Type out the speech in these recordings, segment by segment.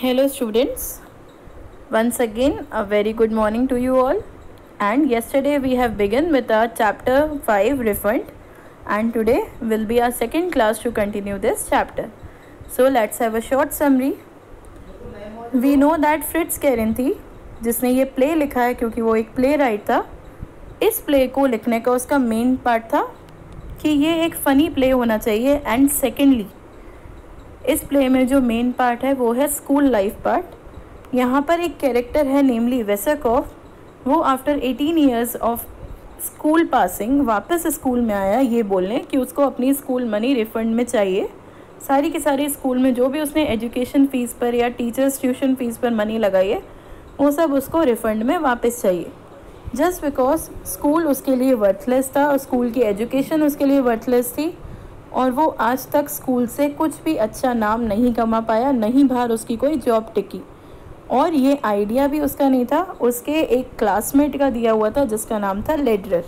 Hello students, once again a very good morning to you all. And yesterday we have begun with our chapter 5 refund, and today will be our second class to continue this chapter. So let's have a short summary. We know that Fritz Kerinci, जिसने ये play लिखा है क्योंकि वो एक play right था, इस play को लिखने का उसका मेन पार्ट था कि ये एक फ़नी प्ले होना चाहिए। एंड सेकेंडली इस प्ले में जो मेन पार्ट है वो है स्कूल लाइफ पार्ट। यहाँ पर एक कैरेक्टर है नेमली वेसरकॉफ। वो after 18 years of school passing वापस स्कूल में आया ये बोलने कि उसको अपनी स्कूल मनी रिफंड में चाहिए। सारी की सारी स्कूल में जो भी उसने एजुकेशन फ़ीस पर या टीचर्स ट्यूशन फ़ीस पर मनी लगाई है वो सब उसको रिफ़ंड में वापस चाहिए। जस्ट बिकॉज स्कूल उसके लिए वर्थलेस था और स्कूल की एजुकेशन उसके लिए वर्थलेस थी, और वो आज तक स्कूल से कुछ भी अच्छा नाम नहीं कमा पाया, नहीं बाहर उसकी कोई जॉब टिकी। और ये आइडिया भी उसका नहीं था, उसके एक क्लासमेट का दिया हुआ था जिसका नाम था Lederer.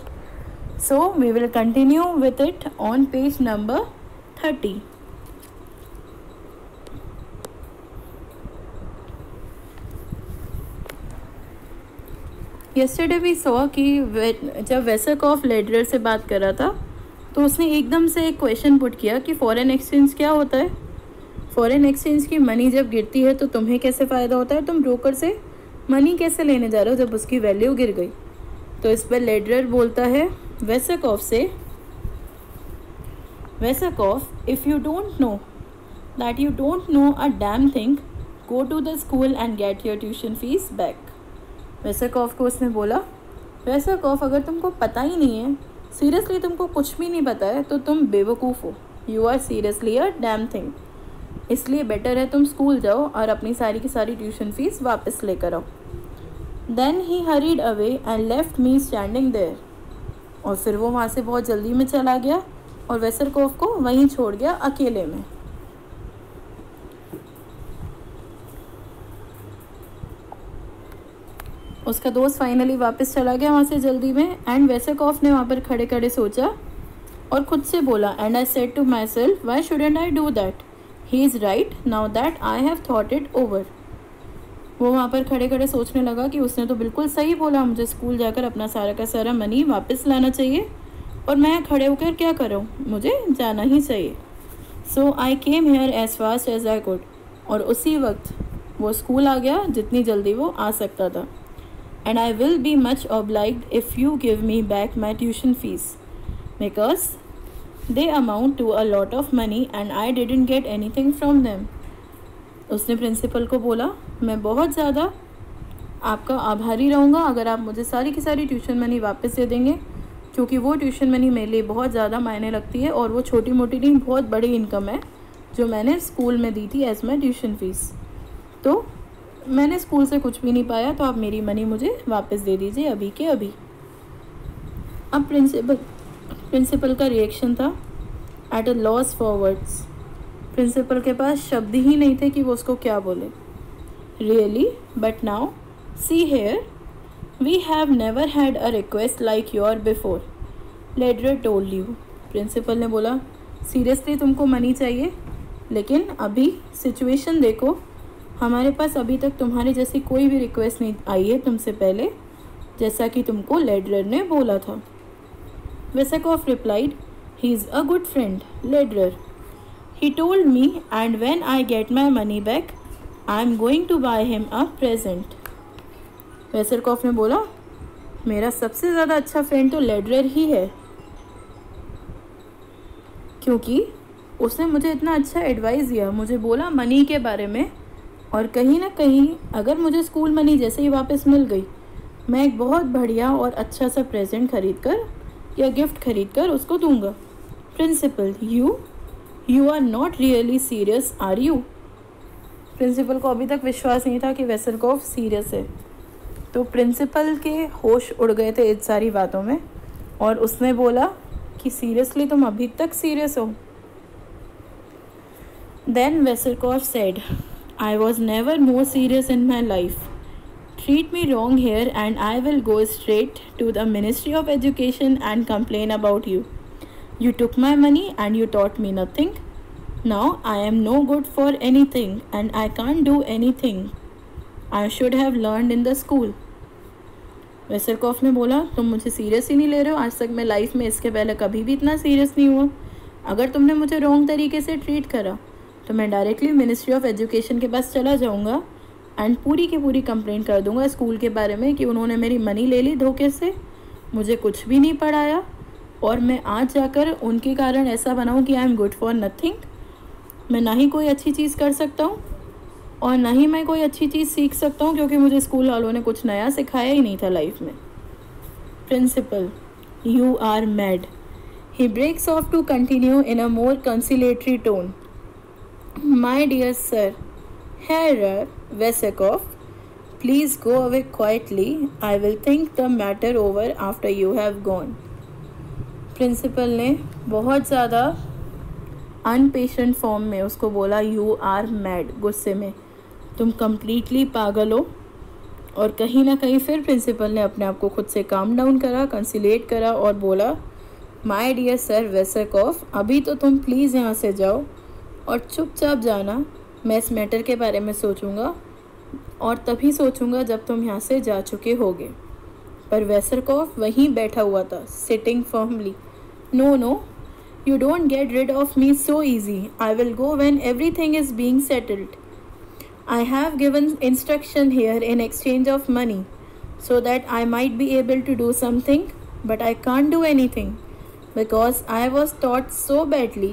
So we will continue with it on page number 30। Yesterday we saw कि जब वेसरकॉफ लेडरर से बात कर रहा था तो उसने एकदम से एक क्वेश्चन पुट किया कि फॉरेन एक्सचेंज क्या होता है। फॉरेन एक्सचेंज की मनी जब गिरती है तो तुम्हें कैसे फ़ायदा होता है, तुम ब्रोकर से मनी कैसे लेने जा रहे हो जब उसकी वैल्यू गिर गई। तो इस पर लेडरर बोलता है वेसरकॉफ से, Vesekov if you don't know that you don't know a damn thing, go to the school and get your tuition fees back. Vesekov को उसने बोला, वेसरकॉफ अगर तुमको पता ही नहीं है, सीरियसली तुमको कुछ भी नहीं पता है, तो तुम बेवकूफ़ हो। You are seriously a damn thing. इसलिए बेटर है तुम स्कूल जाओ और अपनी सारी की सारी ट्यूशन फीस वापस लेकर आओ। Then he hurried away and left me standing there. और फिर वो वहाँ से बहुत जल्दी में चला गया और वेसरकॉफ को वहीं छोड़ गया अकेले में। उसका दोस्त फाइनली वापस चला गया वहाँ से जल्दी में, एंड वेसरकॉफ ने वहाँ पर खड़े खड़े सोचा और खुद से बोला, and I said to myself why shouldn't I do that, he is right now that I have thought it over. वो वहाँ पर खड़े खड़े सोचने लगा कि उसने तो बिल्कुल सही बोला, मुझे स्कूल जाकर अपना सारा का सारा मनी वापस लाना चाहिए और मैं खड़े होकर क्या कर रहा हूँ, मुझे जाना ही चाहिए। So I came here as fast as I could. और उसी वक्त वो स्कूल आ गया जितनी जल्दी वो आ सकता था। And I will be much obliged if you give me back my tuition fees because they amount to a lot of money and I didn't get anything from them. उसने प्रिंसिपल को बोला, मैं बहुत ज़्यादा आपका आभारी रहूँगा अगर आप मुझे सारी की सारी ट्यूशन मनी वापस दे देंगे, क्योंकि वो ट्यूशन मनी मेरे लिए बहुत ज़्यादा मायने लगती है और वो छोटी मोटी नहीं, बहुत बड़ी इनकम है जो मैंने स्कूल में दी थी एज माई ट्यूशन फीस। तो मैंने स्कूल से कुछ भी नहीं पाया, तो आप मेरी मनी मुझे वापस दे दीजिए अभी के अभी। अब प्रिंसिपल का रिएक्शन था at a loss for words. Principal के पास शब्द ही नहीं थे कि वो उसको क्या बोले। Really but now see here we have never had a request like your before, Lederer told you. Principal ने बोला, सीरियसली तुमको मनी चाहिए, लेकिन अभी सिचुएशन देखो, हमारे पास अभी तक तुम्हारे जैसी कोई भी रिक्वेस्ट नहीं आई है तुमसे पहले, जैसा कि तुमको लेडरर ने बोला था। Vesekov replied, he is a good friend Lederer, he told me and when I get my money back I am going to buy him a present. Vesekov ने बोला, मेरा सबसे ज़्यादा अच्छा फ्रेंड तो लेडरर ही है, क्योंकि उसने मुझे इतना अच्छा एडवाइस दिया, मुझे बोला मनी के बारे में, और कहीं ना कहीं अगर मुझे स्कूल मनी जैसे ही वापस मिल गई, मैं एक बहुत बढ़िया और अच्छा सा प्रेजेंट खरीद कर या गिफ्ट खरीद कर उसको दूंगा। Principal, you are not really serious are you. Principal को अभी तक विश्वास नहीं था कि वेसरकॉफ सीरियस है। तो प्रिंसिपल के होश उड़ गए थे इन सारी बातों में, और उसने बोला कि सीरियसली तुम अभी तक सीरियस हो। Then Vesekov said, I was never more serious in my life. Treat me wrong here and I will go straight to the Ministry of Education and complain about you. You took my money and you taught me nothing. Now I am no good for anything and I can't do anything I should have learned in the school. वेसरकॉफ ने बोला, तुम मुझे serious ही नहीं ले रहे हो। आज तक मैं लाइफ में इसके पहले कभी भी इतना सीरियस नहीं हुआ। अगर तुमने मुझे रॉन्ग तरीके से ट्रीट करा तो मैं डायरेक्टली मिनिस्ट्री ऑफ एजुकेशन के पास चला जाऊंगा एंड पूरी की पूरी कंप्लेंट कर दूंगा स्कूल के बारे में कि उन्होंने मेरी मनी ले ली धोखे से, मुझे कुछ भी नहीं पढ़ाया और मैं आज जाकर उनके कारण ऐसा बनाऊं कि I am good for nothing. मैं ना ही कोई अच्छी चीज़ कर सकता हूँ और ना ही मैं कोई अच्छी चीज़ सीख सकता हूँ क्योंकि मुझे स्कूल वालों ने कुछ नया सिखाया ही नहीं था लाइफ में। Principal, you are mad. He breaks off to continue in a more conciliatory tone. My dear sir, Herr Vesekov, please go away quietly. I will think the matter over after you have gone. Principal ने बहुत ज़्यादा अनपेशेंट form में उसको बोला, you are mad, गुस्से में, तुम completely पागल हो। और कहीं ना कहीं फिर प्रिंसिपल ने अपने आप को खुद से काम डाउन करा, कंसिलेट करा और बोला, माय डियर सर वेसेकॉफ, अभी तो तुम प्लीज़ यहाँ से जाओ और चुपचाप जाना। मैं इस मैटर के बारे में सोचूंगा और तभी सोचूंगा जब तुम यहाँ से जा चुके होगे। पर वेसरकॉफ वहीं बैठा हुआ था, sitting firmly. No no, you don't get rid of me so easy. I will go when everything is being settled. I have given instruction here in exchange of money so that I might be able to do something, but I can't do anything because I was taught so badly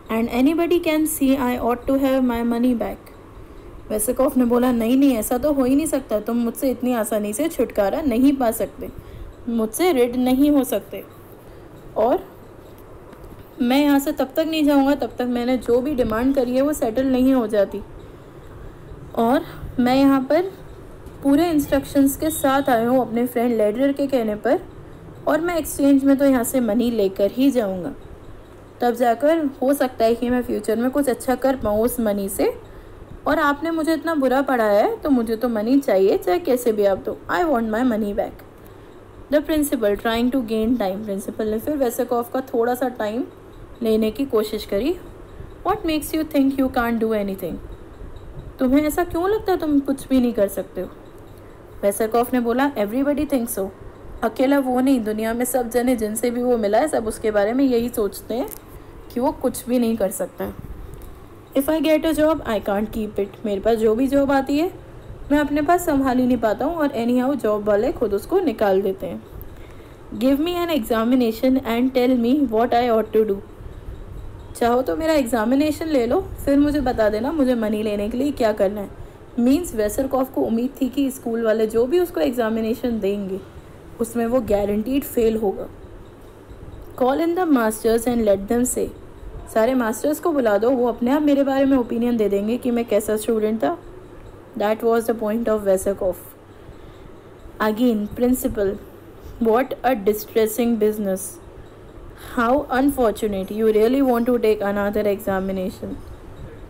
and anybody can see I ought to have my money back. वेसेकॉफ ने बोला, नहीं नहीं, ऐसा तो हो ही नहीं सकता। तुम मुझसे इतनी आसानी से छुटकारा नहीं पा सकते, मुझसे रिड नहीं हो सकते और मैं यहाँ से तब तक नहीं जाऊँगा तब तक मैंने जो भी डिमांड करी है वो सेटल नहीं हो जाती। और मैं यहाँ पर पूरे इंस्ट्रक्शंस के साथ आया हूँ अपने फ्रेंड लेडर के कहने पर, और मैं एक्सचेंज में तो यहाँ से मनी लेकर ही जाऊँगा। तब जाकर हो सकता है कि मैं फ्यूचर में कुछ अच्छा कर पाऊँ उस मनी से। और आपने मुझे इतना बुरा पढ़ाया है तो मुझे तो मनी चाहिए, चाहे कैसे भी आप दो। I want my money back. The principal trying to gain time. Principal ने फिर वेसेकॉफ का थोड़ा सा टाइम लेने की कोशिश करी। What makes you think you can't do any thing? तुम्हें ऐसा क्यों लगता है तुम कुछ भी नहीं कर सकते हो? वेसेकॉफ ने बोला, एवरीबडी थिंक्स सो। अकेला वो नहीं, दुनिया में सब जने जिनसे भी वो मिला है सब उसके बारे में यही सोचते हैं कि वो कुछ भी नहीं कर सकता। If I get a job I can't keep it. मेरे पास जो भी जॉब आती है मैं अपने पास संभाल ही नहीं पाता हूँ और एनी हाउ जॉब वाले खुद उसको निकाल देते हैं। Give me an examination and tell me what I ought to do. चाहो तो मेरा एग्जामिनेशन ले लो, फिर मुझे बता देना मुझे मनी लेने के लिए क्या करना है। मीन्स वेसरकॉफ को उम्मीद थी कि स्कूल वाले जो भी उसको एग्जामिनेशन देंगे उसमें वो गारंटीड फेल होगा। Call in the masters and let them से। सारे मास्टर्स को बुला दो, वो अपने आप मेरे बारे में ओपिनियन दे देंगे कि मैं कैसा स्टूडेंट था। That was the point of Vesekov. Again principal, what a distressing business. How unfortunate, you really want to take another examination.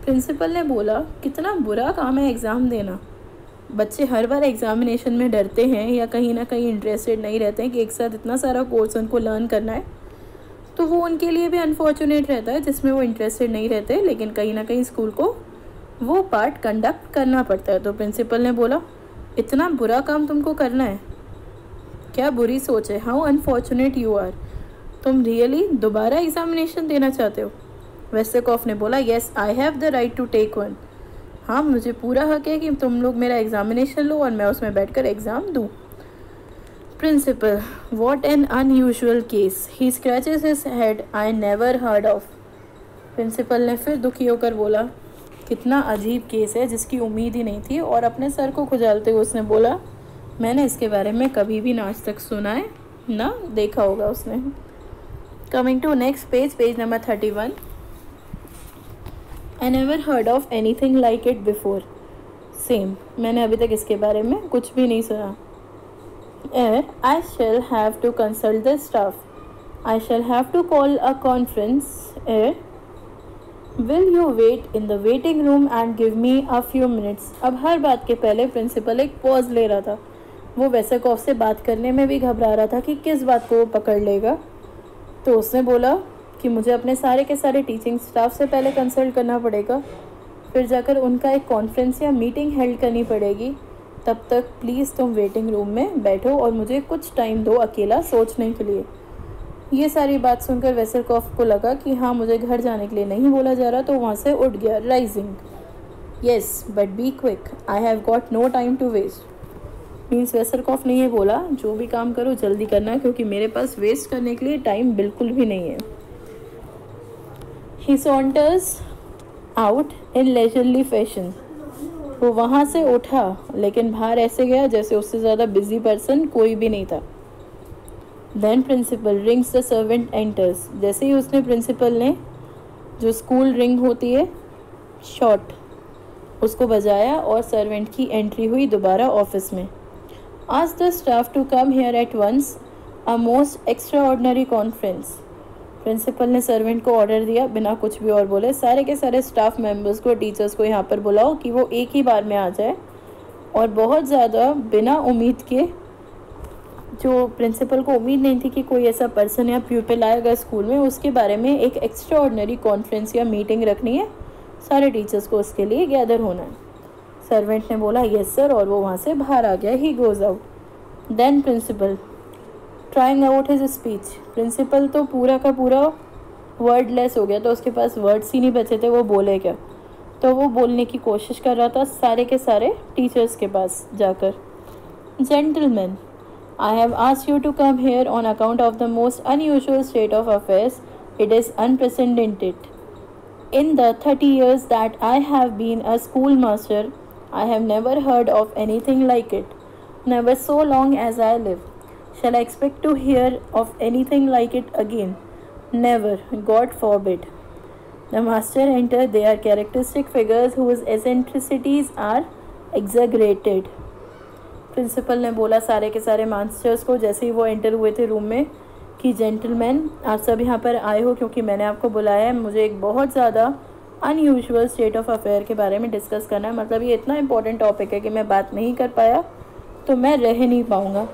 Principal ने बोला, कितना बुरा काम है एग्ज़ाम देना। बच्चे हर बार एग्जामिनेशन में डरते हैं या कहीं ना कहीं इंटरेस्टेड नहीं रहते हैं कि एक साथ इतना सारा कोर्स उनको लर्न करना है, तो वो उनके लिए भी अनफॉर्चुनेट रहता है जिसमें वो इंटरेस्टेड नहीं रहते, लेकिन कहीं ना कहीं स्कूल को वो पार्ट कंडक्ट करना पड़ता है। तो प्रिंसिपल ने बोला, इतना बुरा काम तुमको करना है, क्या बुरी सोच है। How unfortunate you are. तुम रियली दोबारा एग्जामिनेशन देना चाहते हो? वेसेकॉफ ने बोला, yes I have the right to take one. हाँ, मुझे पूरा हक है कि तुम लोग मेरा एग्जामिनेशन लो और मैं उसमें बैठकर एग्ज़ाम दूँ। Principal, what an unusual case. He scratches his head, I never heard of. Principal ने फिर दुखी होकर बोला, कितना अजीब केस है जिसकी उम्मीद ही नहीं थी, और अपने सर को खुजालते हुए उसने बोला, मैंने इसके बारे में कभी भी ना आज तक सुना है ना देखा होगा उसने। Coming to next page, page number 31। I never heard of anything like it before. Same. मैंने अभी तक इसके बारे में कुछ भी नहीं सुना। I shall have to consult the staff. I shall have to call a conference. Will you wait in the waiting room and give me a few minutes? अब हर बात के पहले प्रिंसिपल एक पॉज ले रहा था। वो वेसेकॉफ से बात करने में भी घबरा रहा था कि किस बात को वो पकड़ लेगा। तो उसने बोला, कि मुझे अपने सारे के सारे टीचिंग स्टाफ से पहले कंसल्ट करना पड़ेगा, फिर जाकर उनका एक कॉन्फ्रेंस या मीटिंग हेल्ड करनी पड़ेगी। तब तक प्लीज़ तुम वेटिंग रूम में बैठो और मुझे कुछ टाइम दो अकेला सोचने के लिए। ये सारी बात सुनकर वेसलकॉफ को लगा कि हाँ, मुझे घर जाने के लिए नहीं बोला जा रहा, तो वहाँ से उठ गया। Rising, yes but be quick, I have got no time to waste. Means Vesekov ने ये बोला, जो भी काम करो जल्दी करना, क्योंकि मेरे पास वेस्ट करने के लिए टाइम बिल्कुल भी नहीं है। ही सॉन्टर्स आउट इन लेजरली फैशन। वो वहाँ से उठा, लेकिन बाहर ऐसे गया जैसे उससे ज़्यादा बिजी पर्सन कोई भी नहीं था। Then principal rings the servant enters. जैसे ही उसने प्रिंसिपल ने जो स्कूल रिंग होती है शॉर्ट, उसको बजाया और सर्वेंट की एंट्री हुई दोबारा ऑफिस में। Ask the staff to come here at once, a most extraordinary conference. Principal ने सर्वेंट को ऑर्डर दिया, बिना कुछ भी और बोले सारे के सारे स्टाफ मेंबर्स को, टीचर्स को यहाँ पर बुलाओ कि वो एक ही बार में आ जाए। और बहुत ज़्यादा बिना उम्मीद के, जो प्रिंसिपल को उम्मीद नहीं थी कि कोई ऐसा पर्सन या प्यूपिल आएगा स्कूल में, उसके बारे में एक एक्स्ट्रा ऑर्डिनरी कॉन्फ्रेंस या मीटिंग रखनी है, सारे टीचर्स को उसके लिए गैदर होना है। सर्वेंट ने बोला यस सर, और वो वहाँ से बाहर आ गया। He goes out. Then principal trying out his speech. Principal तो पूरा का पूरा वर्डलेस हो गया, तो उसके पास वर्ड्स ही नहीं बचे थे, वो बोले क्या। तो वो बोलने की कोशिश कर रहा था सारे के सारे टीचर्स के पास जाकर। Gentleman, I have asked you to come here on account of the most unusual state of affairs. It is unprecedented. In the 30 years that I have been a schoolmaster, I have never heard of anything like it. Never so long as I live. Shall I expect to hear of anything like it again? Never. God forbid. The master entered. They are characteristic figures whose eccentricities are exaggerated. Principal ने बोला सारे के सारे masters को जैसे ही वो enter हुए थे रूम में कि जेंटलमैन, आप सब यहाँ पर आए हो क्योंकि मैंने आपको बुलाया है। मुझे एक बहुत ज़्यादा अनयूजुअल स्टेट ऑफ अफेयर के बारे में डिस्कस करना है। मतलब ये इतना इंपॉर्टेंट टॉपिक है कि मैं बात नहीं कर पाया तो मैं रह नहीं पाऊँगा,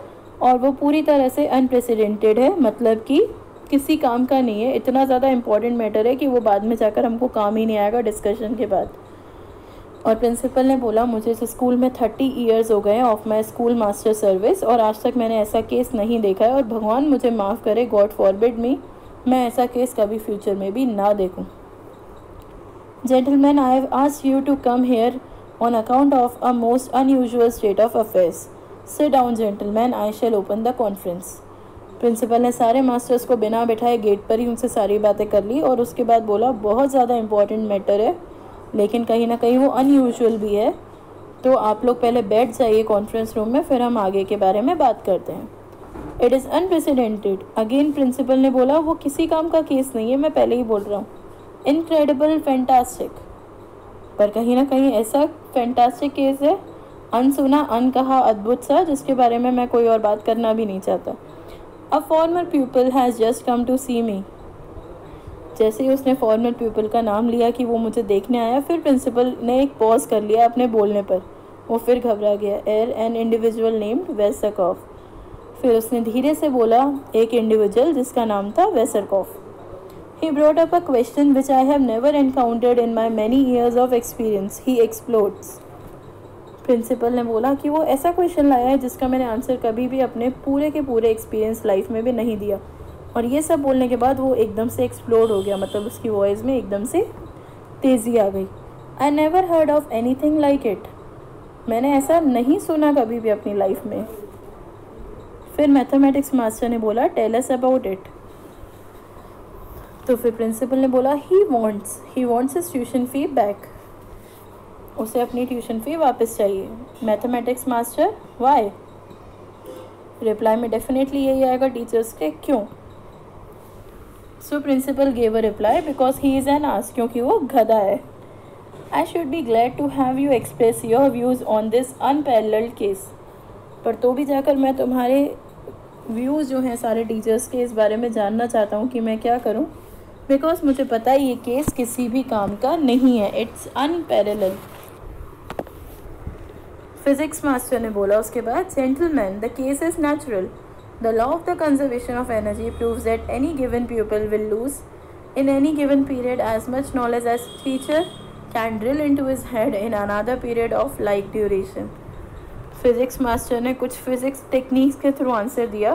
और वो पूरी तरह से अनप्रेसिडेंटेड है, मतलब कि किसी काम का नहीं है। इतना ज़्यादा इंपॉर्टेंट मैटर है कि वो बाद में जाकर हमको काम ही नहीं आएगा डिस्कशन के बाद। और प्रिंसिपल ने बोला, मुझे इस स्कूल में 30 ईयर्स हो गए of my school master service, और आज तक मैंने ऐसा केस नहीं देखा है, और भगवान मुझे माफ़ करे, गॉड फॉरबिड मी, मैं ऐसा केस कभी फ्यूचर में भी ना देखूं। Gentleman, I have asked you to come here on account of a most unusual state of affairs. Sit down gentleman, I shall open the conference. Principal ने सारे मास्टर्स को बिना बैठाए गेट पर ही उनसे सारी बातें कर ली, और उसके बाद बोला, बहुत ज़्यादा इंपॉर्टेंट मैटर है, लेकिन कहीं ना कहीं वो अनयूजुअल भी है, तो आप लोग पहले बैठ जाइए कॉन्फ्रेंस रूम में, फिर हम आगे के बारे में बात करते हैं। It is unprecedented. Again principal ने बोला, वो किसी काम का केस नहीं है, मैं पहले ही बोल रहा हूँ। इनक्रेडिबल, फैंटास्टिक, पर कहीं ना कहीं ऐसा फैंटास्टिक केस है, अनसुना, अनकहा, अद्भुत सा, जिसके बारे में मैं कोई और बात करना भी नहीं चाहता। A former pupil has just come to see me. जैसे ही उसने फॉर्मर पीपल का नाम लिया कि वो मुझे देखने आया, फिर प्रिंसिपल ने एक पॉज कर लिया अपने बोलने पर, वो फिर घबरा गया। An individual named Vesekov. फिर उसने धीरे से बोला, एक इंडिविजुअल जिसका नाम था Vesekov. He brought up a question which I have never encountered in my many years of experience. He explodes. Principal ने बोला कि वो ऐसा क्वेश्चन लाया है जिसका मैंने आंसर कभी भी अपने पूरे के पूरे एक्सपीरियंस लाइफ में भी नहीं दिया। और ये सब बोलने के बाद वो एकदम से एक्सप्लोड हो गया, मतलब उसकी वॉइस में एकदम से तेज़ी आ गई। आई never heard of anything like it. मैंने ऐसा नहीं सुना कभी भी अपनी लाइफ में। फिर मैथमेटिक्स मास्टर ने बोला, टेल अस अबाउट इट। तो फिर प्रिंसिपल ने बोला, he wants his tuition fee back. उसे अपनी ट्यूशन फी वापस चाहिए। Mathematics master, why? रिप्लाई में डेफिनेटली यही आएगा टीचर्स के, क्यों? So principal gave a reply, because he is an ass, क्योंकि वो गधा है। I should be glad to have you express your views on this unparalleled case. पर तो भी जाकर मैं तुम्हारे व्यूज़ जो हैं सारे टीचर्स के इस बारे में जानना चाहता हूँ कि मैं क्या करूँ, बिकॉज मुझे पता है ये केस किसी भी काम का नहीं है, इट्स अनपैरेलल्ड। फिजिक्स मास्टर ने बोला उसके बाद, gentleman, the case is natural. The law of the conservation of energy proves that any given pupil will lose In any given period, as much knowledge as teacher can drill into his head in another period of like duration. Physics master ने कुछ physics techniques के through answer दिया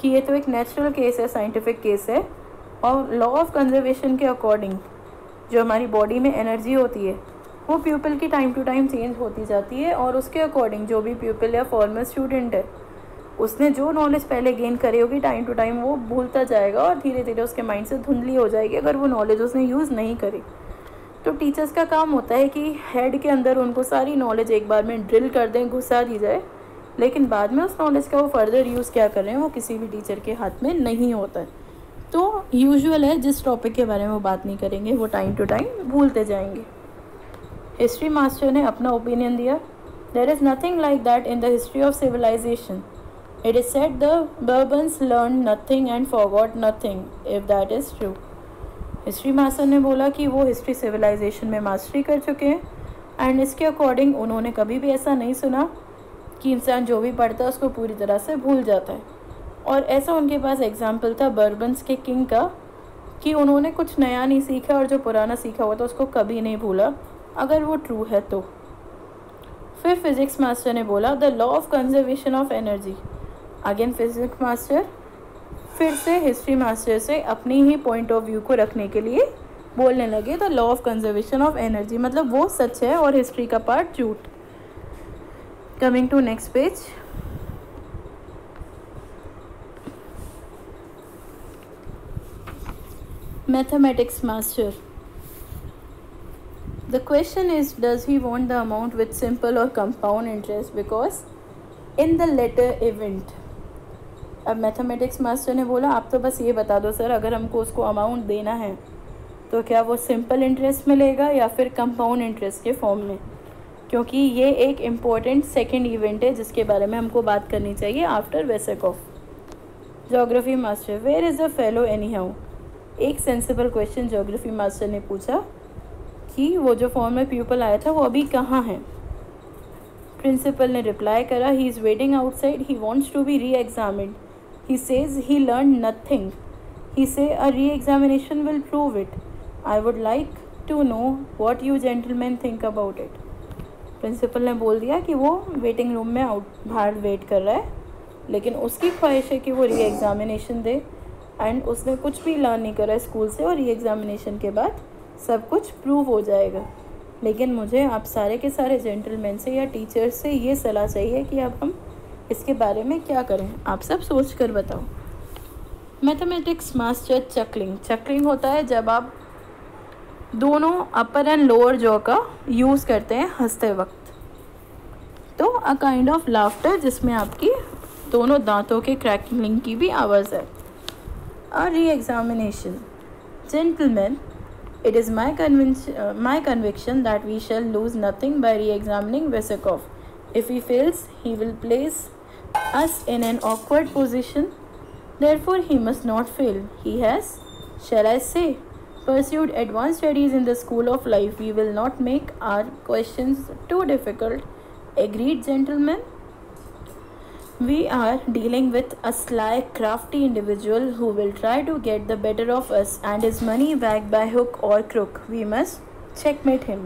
कि ये तो एक natural case है, scientific case है, और लॉ ऑफ कंजर्वेशन के अकॉर्डिंग जो हमारी बॉडी में एनर्जी होती है वो प्यूपिल की टाइम टू टाइम चेंज होती जाती है, और उसके अकॉर्डिंग जो भी प्यूपिल या फॉर्मर स्टूडेंट है उसने जो नॉलेज पहले गेन करी होगी टाइम टू टाइम वो भूलता जाएगा और धीरे धीरे उसके माइंड से धुंधली हो जाएगी अगर वो नॉलेज उसने यूज़ नहीं करी। तो टीचर्स का काम होता है कि हेड के अंदर उनको सारी नॉलेज एक बार में ड्रिल कर दें, घुसा दी जाए, लेकिन बाद में उस नॉलेज का वो फर्दर यूज़ क्या कर रहे हैं वो किसी भी टीचर के हाथ में नहीं होता है। तो यूजुअल है जिस टॉपिक के बारे में वो बात नहीं करेंगे वो टाइम टू टाइम भूलते जाएंगे। हिस्ट्री मास्टर ने अपना ओपिनियन दिया, there is nothing like that in the history of civilisation. It is said the Bourbons learn nothing and forgot nothing, if that is true. History master ने बोला कि वो history civilisation में mastery कर चुके हैं, एंड इसके अकॉर्डिंग उन्होंने कभी भी ऐसा नहीं सुना कि इंसान जो भी पढ़ता है उसको पूरी तरह से भूल जाता है। और ऐसा उनके पास एग्जाम्पल था बर्बन्स के किंग का कि उन्होंने कुछ नया नहीं सीखा और जो पुराना सीखा हुआ था उसको कभी नहीं भूला, अगर वो ट्रू है तो। फिर फिज़िक्स मास्टर ने बोला the law of conservation of energy. Again physics master फिर से हिस्ट्री मास्टर से अपनी ही पॉइंट ऑफ व्यू को रखने के लिए बोलने लगे the law of conservation of energy, मतलब वो सच है और हिस्ट्री का पार्ट झूठ। Coming to next page. Mathematics master, the question is does he want the amount with simple और compound interest because in the latter event. अब mathematics master ने बोला आप तो बस ये बता दो सर, अगर हमको उसको अमाउंट देना है तो क्या वो सिंपल इंटरेस्ट मिलेगा या फिर कंपाउंड इंटरेस्ट के फॉर्म में, क्योंकि ये एक इम्पॉर्टेंट सेकंड इवेंट है जिसके बारे में हमको बात करनी चाहिए after Vesekov. Geography master, where is the fellow anyhow. एक सेंसिबल क्वेश्चन ज्योग्राफी मास्टर ने पूछा कि वो जो फॉर्म में प्यूपल आया था वो अभी कहाँ है। प्रिंसिपल ने रिप्लाई करा he is waiting outside, he wants to be reexamined, he says he learned nothing, he say a re-examination will prove it, I would like to know what you gentlemen think about it। Principal ने बोल दिया कि वो waiting room में बाहर wait कर रहा है, लेकिन उसकी ख्वाहिश है कि वो री एग्ज़ामिनेशन दे, एंड उसने कुछ भी लर्न नहीं करा स्कूल से और री एग्ज़ामिनेशन के बाद सब कुछ प्रूव हो जाएगा। लेकिन मुझे आप सारे के सारे जेंटलमैन से या टीचर्स से ये सलाह चाहिए कि अब हम इसके बारे में क्या करें, आप सब सोच कर बताओ। मैथमेटिक्स मास्टर चकलिंग, चकलिंग होता है जब आप दोनों अपर एंड लोअर जॉ का यूज़ करते हैं हंसते वक्त, तो अ काइंड ऑफ लाफ्टर जिसमें आपकी दोनों दांतों के क्रैकलिंग की भी आवाज़ है। A re examination, gentleman it is my conviction that we shall lose nothing by re-examining Vesekov. If he fails, he will place us in an awkward position. Therefore, he must not fail. He has, shall I say, pursued advanced studies in the school of life. We will not make our questions too difficult. Agreed, gentlemen? We are dealing with a sly, crafty individual who will try to get the better of us and his money back by hook or crook. We must checkmate him.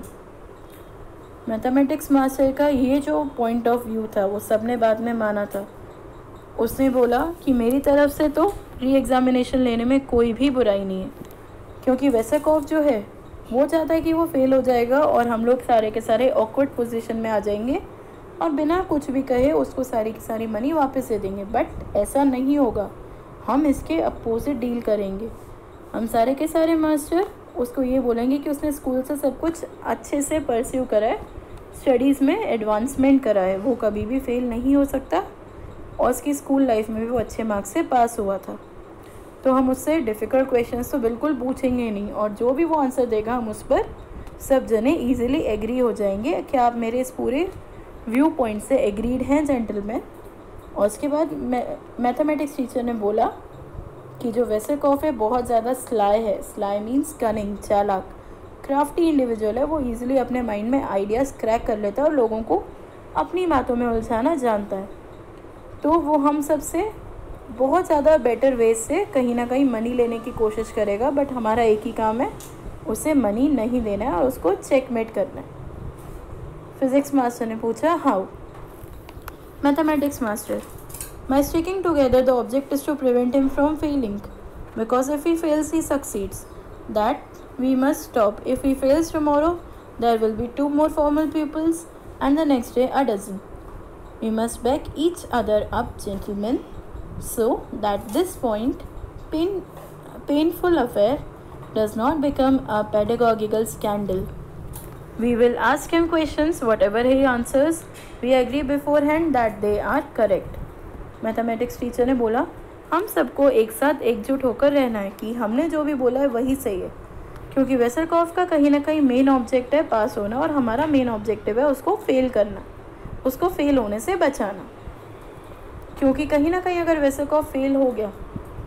Mathematics master का ये जो point of view था वो सबने बाद में माना था। उसने बोला कि मेरी तरफ से तो री एग्ज़ामिनेशन लेने में कोई भी बुराई नहीं है, क्योंकि वेसेकॉफ जो है वो चाहता है कि वो फेल हो जाएगा और हम लोग सारे के सारे ऑकवर्ड पोजीशन में आ जाएंगे और बिना कुछ भी कहे उसको सारी की सारी मनी वापस दे देंगे। बट ऐसा नहीं होगा, हम इसके अपोजिट डील करेंगे। हम सारे के सारे मास्टर उसको ये बोलेंगे कि उसने स्कूल से सब कुछ अच्छे से परस्यू करा है, स्टडीज़ में एडवांसमेंट करा है, वो कभी भी फेल नहीं हो सकता और उसकी स्कूल लाइफ में भी वो अच्छे मार्क्स से पास हुआ था। तो हम उससे डिफ़िकल्ट क्वेश्चंस तो बिल्कुल पूछेंगे नहीं और जो भी वो आंसर देगा हम उस पर सब जने ईजिली एग्री हो जाएंगे। क्या आप मेरे इस पूरे व्यू पॉइंट से एग्रीड हैं जेंटलमैन? और उसके बाद मैथमेटिक्स टीचर ने बोला कि जो वेसेकॉफ है बहुत ज़्यादा स्लाई है। स्लाई मीन्स कनिंग, चालाक, क्राफ्टी इंडिविजुअल है। वो ईजिली अपने माइंड में आइडियाज़ क्रैक कर लेता है और लोगों को अपनी बातों में उलझाना जानता है। तो वो हम सब से बहुत ज़्यादा बेटर वे से कहीं ना कहीं मनी लेने की कोशिश करेगा, बट हमारा एक ही काम है, उसे मनी नहीं देना है और उसको चेकमेट करना है। फिज़िक्स मास्टर ने पूछा how. Mathematics master, by sticking together the object is to prevent him from failing, because if he fails he succeeds. That we must stop. If he fails tomorrow there will be 2 more formal pupils and the next day a dozen. We must back each other up, gentlemen, so that this painful affair does not become a pedagogical scandal. We will ask him questions. Whatever he answers, we agree beforehand that they are correct. Mathematics teacher ने बोला, हम सबको एक साथ एकजुट होकर रहना है कि हमने जो भी बोला है वही सही है, क्योंकि वेसलकॉफ का कहीं ना कहीं मेन ऑब्जेक्ट है पास होना और हमारा मेन ऑब्जेक्टिव है उसको फेल करना, उसको फेल होने से बचाना। क्योंकि कहीं ना कहीं अगर वेसलकॉफ फेल हो गया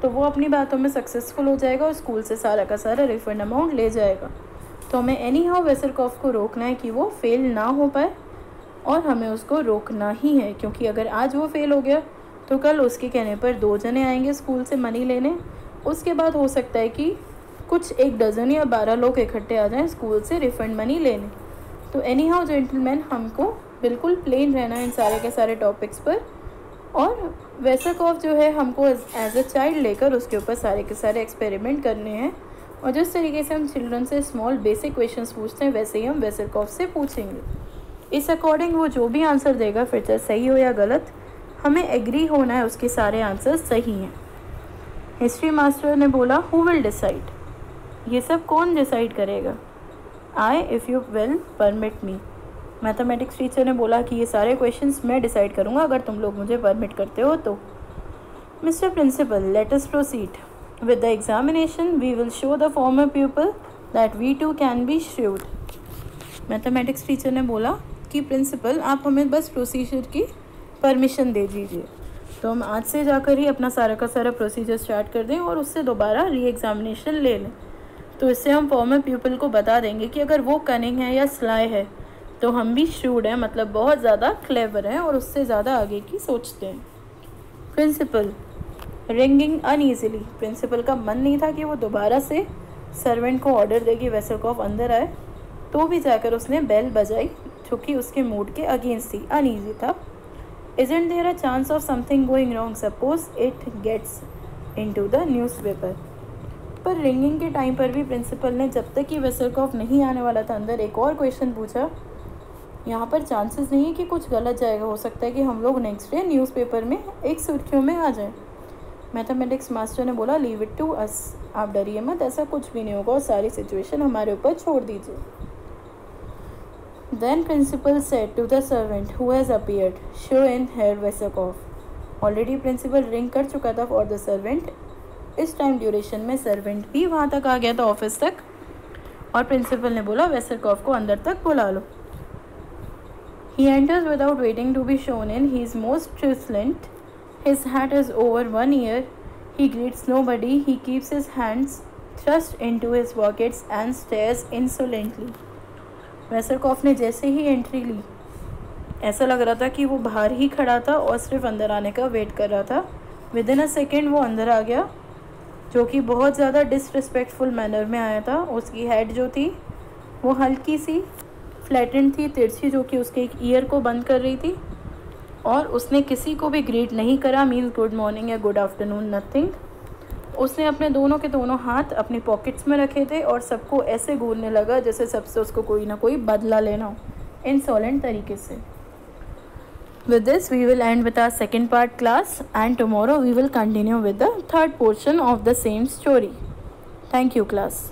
तो वो अपनी बातों में सक्सेसफुल हो जाएगा और स्कूल से सारा का सारा रिफंड अमाउंट ले जाएगा। तो हमें एनी हाउ वेसलकॉफ को रोकना है कि वो फेल ना हो पाए, और हमें उसको रोकना ही है, क्योंकि अगर आज वो फेल हो गया तो कल उसके कहने पर 2 जने आएंगे स्कूल से मनी लेने। उसके बाद हो सकता है कि कुछ 1 डज़न या 12 लोग इकट्ठे आ जाएं स्कूल से रिफ़ंड मनी लेने। तो एनी हाउ जेंटलमैन, हमको बिल्कुल प्लेन रहना है इन सारे के सारे टॉपिक्स पर, और वेसलकॉफ जो है हमको एज अ चाइल्ड लेकर उसके ऊपर सारे के सारे एक्सपेरिमेंट करने हैं, और जिस तरीके से हम चिल्ड्रन से स्मॉल बेसिक क्वेश्चंस पूछते हैं वैसे ही हम वेसलकॉफ से पूछेंगे। इस अकॉर्डिंग वो जो भी आंसर देगा, फिर चाहे सही हो या गलत, हमें एग्री होना है उसके सारे आंसर सही हैं। हिस्ट्री मास्टर ने बोला, हु विल डिसाइड? ये सब कौन डिसाइड करेगा? I, if you will permit me. Mathematics teacher ने बोला कि ये सारे क्वेश्चंस मैं डिसाइड करूँगा अगर तुम लोग मुझे परमिट करते हो तो। Mister principal, let us proceed with the examination. We will show the former people that we too can be shrewd. Mathematics teacher ने बोला कि प्रिंसिपल, आप हमें बस प्रोसीजर की परमिशन दे दीजिए, तो हम आज से जाकर ही अपना सारा का सारा प्रोसीजर स्टार्ट कर दें और उससे दोबारा री एग्ज़ामिनेशन ले लें। तो इससे हम फॉर्मर पीपल को बता देंगे कि अगर वो कनिंग है या स्लाई है तो हम भी श्रूड हैं, मतलब बहुत ज़्यादा क्लेवर हैं और उससे ज़्यादा आगे की सोचते हैं। Principal, ringing अनईजिली। प्रिंसिपल का मन नहीं था कि वो दोबारा से सर्वेंट को ऑर्डर देगी वेसलकॉफ अंदर आए, तो भी जाकर उसने बेल बजाई, जो कि उसके मूड के अगेंस्ट थी, अनईजी था। Isn't there a chance of something going wrong? Suppose it gets into the newspaper. पर रिंगिंग के टाइम पर भी प्रिंसिपल ने, जब तक कि वेसलकॉफ नहीं आने वाला था अंदर, एक और क्वेश्चन पूछा। यहाँ पर चांसेस नहीं है कि कुछ गलत जाएगा, हो सकता है कि हम लोग नेक्स्ट डे न्यूज़पेपर में एक सुर्खियों में आ जाएं। मैथमेटिक्स मास्टर ने बोला, लीव इट टू अस। आप डरिए मत, ऐसा कुछ भी नहीं होगा और सारी सिचुएशन हमारे ऊपर छोड़ दीजिए। Then principal said to the servant who has appeared, show in Herr Veselkov. Already principal ring कर चुका था for the servant। इस टाइम ड्यूरेशन में सर्वेंट भी वहाँ तक आ गया था, ऑफिस तक, और प्रिंसिपल ने बोला वेसलकॉफ को अंदर तक बुला लो। He enters without waiting to be shown in. He is most truculent. His hat is over 1 ear. He greets nobody. He keeps his hands thrust into his pockets and stares insolently. वेसलकॉफ ने जैसे ही entry ली, ऐसा लग रहा था कि वो बाहर ही खड़ा था और सिर्फ अंदर आने का वेट कर रहा था। विद इन अ सेकेंड वो अंदर आ गया, जो कि बहुत ज़्यादा डिसरिस्पेक्टफुल मैनर में आया था। उसकी हेड जो थी वो हल्की सी फ्लैटेंड थी, तिरछी, जो कि उसके एक ईयर को बंद कर रही थी, और उसने किसी को भी ग्रीट नहीं करा, मीन्स गुड मॉर्निंग या गुड आफ्टरनून, नथिंग। उसने अपने दोनों के दोनों हाथ अपनी पॉकेट्स में रखे थे और सबको ऐसे घूरने लगा जैसे सबसे उसको कोई ना कोई बदला लेना हो, इंसोलेंट तरीके से। With this we will end with our second part class, and tomorrow we will continue with the third portion of the same story. Thank you class.